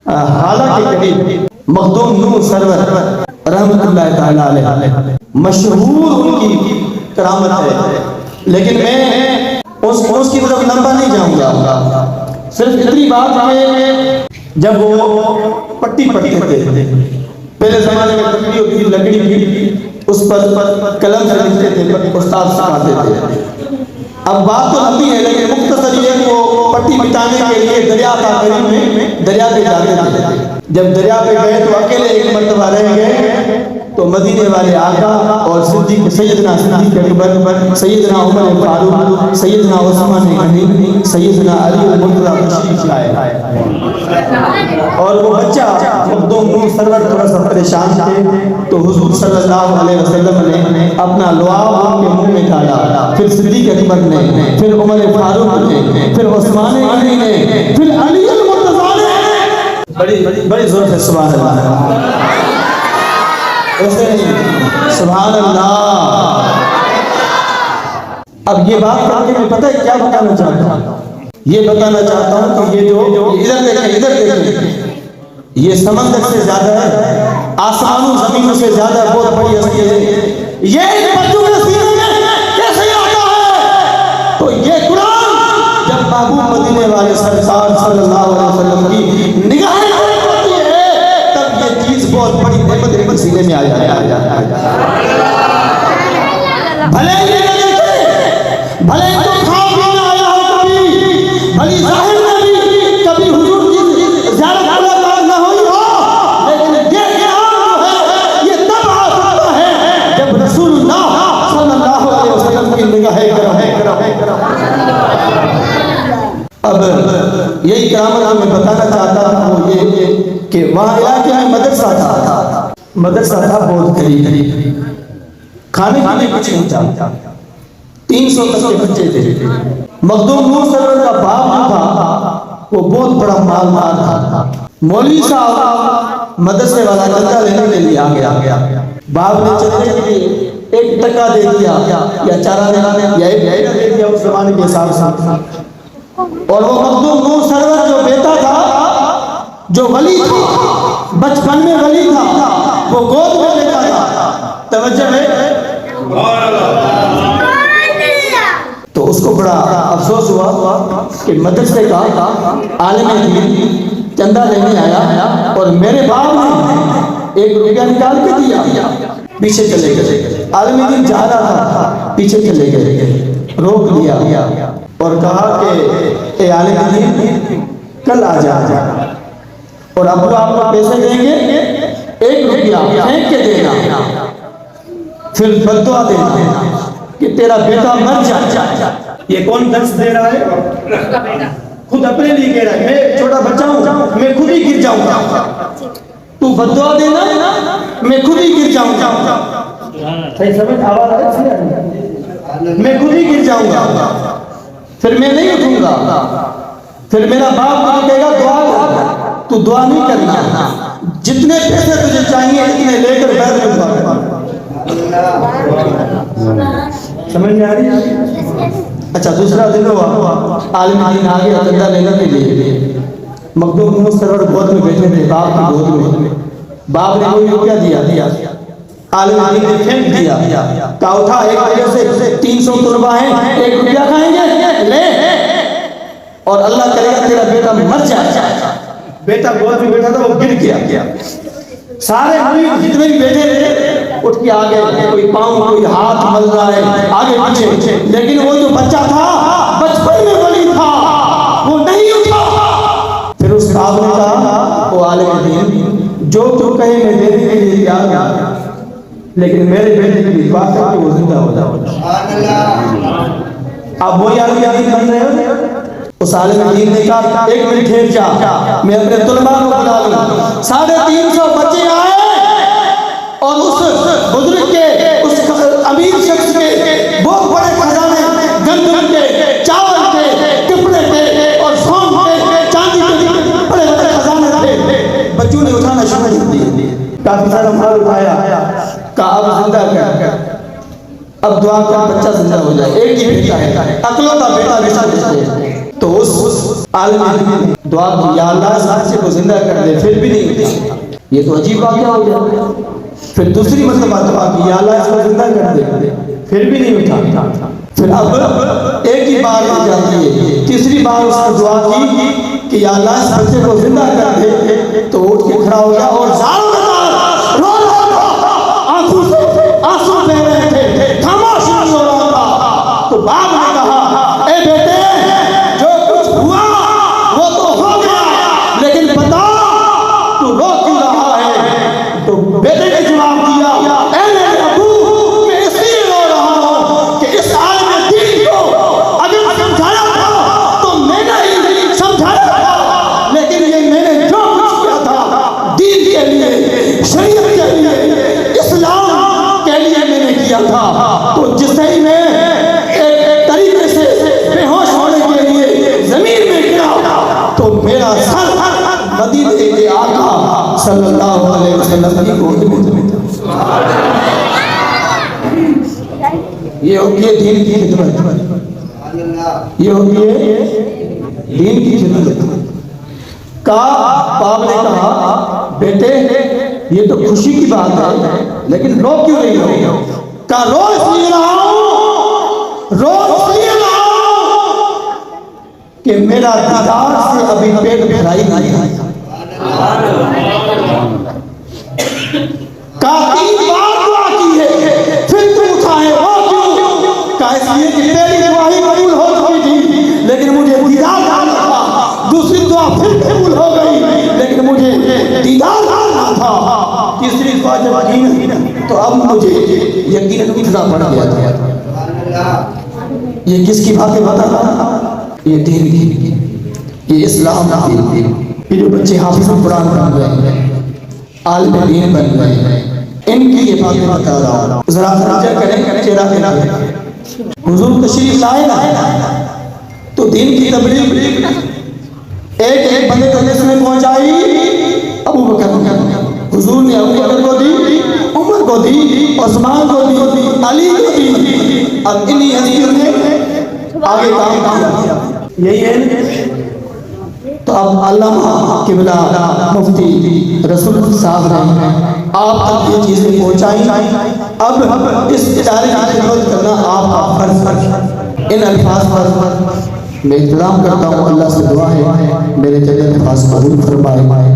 حالانکہ قریب مخدوم نور سرور رحمت اللہ تعالیٰ علیہ مشہور ان کی کرامت ہے، لیکن میں اس کی طرف لمبا نہیں جاؤں گا، صرف اتنی بات ہے جب وہ پٹی پڑھتے تھے، پہلے زمانے میں پٹی ہوتی تھی لکڑی کی، اس پر قلم سے لکھتے تھے، استاد سکھاتے تھے۔ اب بات تو لمبی ہے لیکن مختصر یہ کہ وہ پٹی مٹانے کے لیے دریا کا قریب میں دریا پہ جاتے تھے۔ جب دریا پہ گئے تو اکیلے ایک مرتبہ رہ گئے، تو مدینے والے آقا اور صدیق سیدنا صدیق اکبر، سیدنا عمر فاروق، سیدنا عثمان غنی، سیدنا علی المرتضی تشریف لائے، اور وہ بچہ مخدوم نور سرور تھوڑا سا پریشان تھے، تو حضور صلی اللہ علیہ وسلم نے اپنا لعاب ان کے منہ میں ڈالا، پھر صدیق اکبر نے، پھر عمر فاروق نے، پھر عثمان غنی نے، پھر علی المرتضی نے، بڑی زور سے سبحان اللہ، ایسے نہیں سبحان اللہ۔ اب یہ بات کر کے میں پتہ ہے کیا بتانا چاہتا ہوں، یہ بتانا چاہتا ہوں کہ یہ جو ادھر دیکھیں یہ سمندر سے زیادہ ہے، آسمانوں زمینوں سے زیادہ بہت بڑی ہستی ہے، یہ ان بچوں کے سینے میں کیسے آتا ہے؟ تو یہ قرآن جب محبوب مدینے والے سرکار صلی اللہ علیہ وسلم کی نگاہیں ہوتی ہے تب یہ چیز بہت بڑی نعمت سینے میں آ جاتی ہے۔ بھلے یہ نہ دیکھے، بھلے تو کھا بھی نہ آیا ہو کبھی، بھلی ظاہر میں بھی کبھی حضور کی زیارت ملاقات نہ ہوئی ہو، لیکن یہ قرآن جو ہے یہ تب آ سکتا ہے جب رسول اللہ صلی اللہ علیہ وسلم کی نگاہیں کرم۔ اب یہی کرامت میں بتانا چاہتا ہوں یہ کہ وہاں علاقے میں مدرسہ تھا بہت قریب، کھانے کچھ نہیں تھا، 300 تک کے بچے تھے۔ مخدوم نور سرور کا باپ جو تھا وہ بہت بڑا مالدار تھا، مولوی صاحب مدرسے والا چندہ لینے کے لیے آ گیا، باپ نے چندے کے لیے 1 ٹکا دے دیا یا چارہ یا 1 دے دیا اس زمانے کے حساب سے، اور وہ مخدوم نور سرور جو بیٹا تھا، جو ولی تھا، بچپن میں ولی تھا، وہ گود میں بیٹا تھا، توجہ ہے، تو اس کو بڑا افسوس ہوا کہ مدرسے کا عالم دین چندہ لینے آیا اور میرے باپ نے 1 روپیہ نکال کے دیا، پیچھے چلے گئے، عالم دین جا رہا تھا، پیچھے چلے گئے، روک دیا اور کہا کہ اے عالم دین کل آ جا، اور ابو آپ کو پیسے دیں گے، 1 روپیہ پھینک کے دینا، پھر بددعا دینا کہ تیرا بیٹا مر جائے۔ یہ کون درس دے رہا ہے؟ خود اپنے لیے کہہ رہا ہے، میں چھوٹا بچہ ہوں، میں خود ہی گر جاؤں گا، تو بددعا دینا، میں خود ہی گر جاؤں گا، صحیح سمجھ آواز آ رہی ہے، میں خود ہی گر جاؤں گا، پھر میں نہیں اٹھوں گا، پھر میرا باپ مجھے کہے گا دعا کر، تو دعا نہیں کرنا، جتنے پیسے تجھے چاہیے اتنے لے کر بیٹھ میں دعا کرنا۔ سمجھ میں آ رہی ہے؟ اچھا دوسرا دن ہوا، عالم دین آگے چندہ لینے کے لیے، مخدوم نور سرور گود میں بیٹھے تھے، باپ کی گود میں، باپ نے کوئی روپیہ دیا، عالم دین نے پھینک دیا، کہا اٹھا، 1 روپیہ سے 300 طلبہ ہیں، 1 روپیہ کھائیں گے، لے، اور اللہ کرے گا تیرا بیٹا مر جائے۔ بیٹا گود میں بیٹھا تھا، وہ گر گیا، سارے مرید جتنے بھی بیٹھے تھے اٹھ کے آگے، کوئی پاؤں کوئی ہاتھ مل رہا ہے آگے پیچھے، لیکن وہ جو بچہ تھا بچپن میں ولی تھا وہ نہیں اٹھا۔ پھر اس صاحب نے کہا وہ عالم دین جو تو کہے میں دینے کے لیے تیار ہوں، لیکن میرے بیٹے کی دعا کر کے وہ زندہ ہو جائے۔ اب وہی عالم دین بن رہے ہو، اس عالم دین نے کہا 1 منٹ ٹھہر جا، میں اپنے طلباء کو بلا لوں۔ 350 بچے آئے اور اس بزرگ کے، اس امیر شخص کے بہت بڑے خزانے، گندم کے، چاول کے، کپڑے کے اور سون کے، چاندی کے بڑے بڑے خزانے تھے۔ بچوں نے اٹھانا شروع کر دیا، کافی سارا مال اٹھایا، کہا اب زندہ کر، اب دعا کر بچہ زندہ ہو جائے، 1 ہی بیٹا ہے، اکلوتا بیٹا تو اس عالم نے دعا کی یا اللہ اس بچے کو زندہ کر دے، پھر بھی نہیں اٹھا۔ یہ تو عجیب واقعہ ہو گیا۔ پھر دوسری مرتبہ دعا کی یا اللہ اس کو زندہ کر دے، پھر بھی نہیں اٹھا۔ پھر اب ایک ہی بار ہو جاتی ہے، تیسری بار اس نے دعا کی کہ یا اللہ اس بچے کو زندہ کر دے، تو اٹھ کے کھڑا ہو گیا اور زاروں کے بعد رو رہا تھا، آنکھوں سے آنسو بہ رہے تھے، خاموش نہیں ہو رہا تھا۔ تو باپ نے کہا اے بیٹے جو کچھ ہوا وہ تو ہو گیا، لیکن بتا تو رو کیوں رہا ہے؟ تو بیٹے نے جواب دیا اے میرے ابو میں اس لیے رو رہا ہوں کہ اس عالم دین کو اگر سمجھایا تھا تو میں نے ہی سمجھایا تھا، لیکن یہ میں نے جو کچھ کیا تھا دین کے لیے، شریعت کے لیے، اسلام کے لیے میں نے کیا تھا۔ تو جس ہی میں ایک طریقے سے بے ہوش ہونے کے لیے زمین میں گرا تو میرا سر مدینے کے آقا صلی اللہ علیہ وسلم کی گود میں تھا۔ یہ ہوتی ہے دین کی خدمت، یہ ہوتی ہے دین کی خدمت۔ کہا باپ نے کہا بیٹے یہ تو خوشی کی بات ہے، لیکن رو کیوں نہیں ہو؟ کہا رو اس لیے رہا ہوں، رو اس لیے رہا ہوں کہ میرا دیدار سے ابھی پیٹ بھرائی نہیں ہے۔ کہا 3 بار دعا کی ہے پھر تم اٹھائے وہ کیوں؟ کہا اس لیے کہ تیری دعائی قبول ہو چکی تھی لیکن مجھے دیدار ڈالنا تھا، دوسری دعا پھر قبول ہو گئی لیکن مجھے دیدار ڈالنا تھا، تیسری دعا جب کی تو اب مجھے یقیناً اٹھنا پڑ گیا تھا۔ یہ کس کی باتیں بتا رہا؟ یہ دین کی، یہ اسلام کی۔ یہ جو بچے حافظ قرآن بن گئے، عالم دین بن گئے، ان کی یہ باتیں بتا رہا ہوں۔ ذرا نظر کریں چہرہ پہ نہ، حضور تشریف لائے نا تو دین کی تبلیغ ایک بندے کو جس میں پہنچائی ابو بکر، حضور نے ابو بکر کو دی، عمر کو دی، عثمان کو دی، علی کو دی، اب انہی ہستیوں نے آگے کام کیا۔ یہی ہے تو اب علامہ قبلہ مفتی رسول صاحب نے آپ تک یہ چیزیں پہنچائیں، اب اس ادارے کی خدمت کرنا آپ کا فرض ہے۔ ان الفاظ پر میں احترام کرتا ہوں، اللہ سے دعا ہے میرے جلد الفاظ قبول فرمائے۔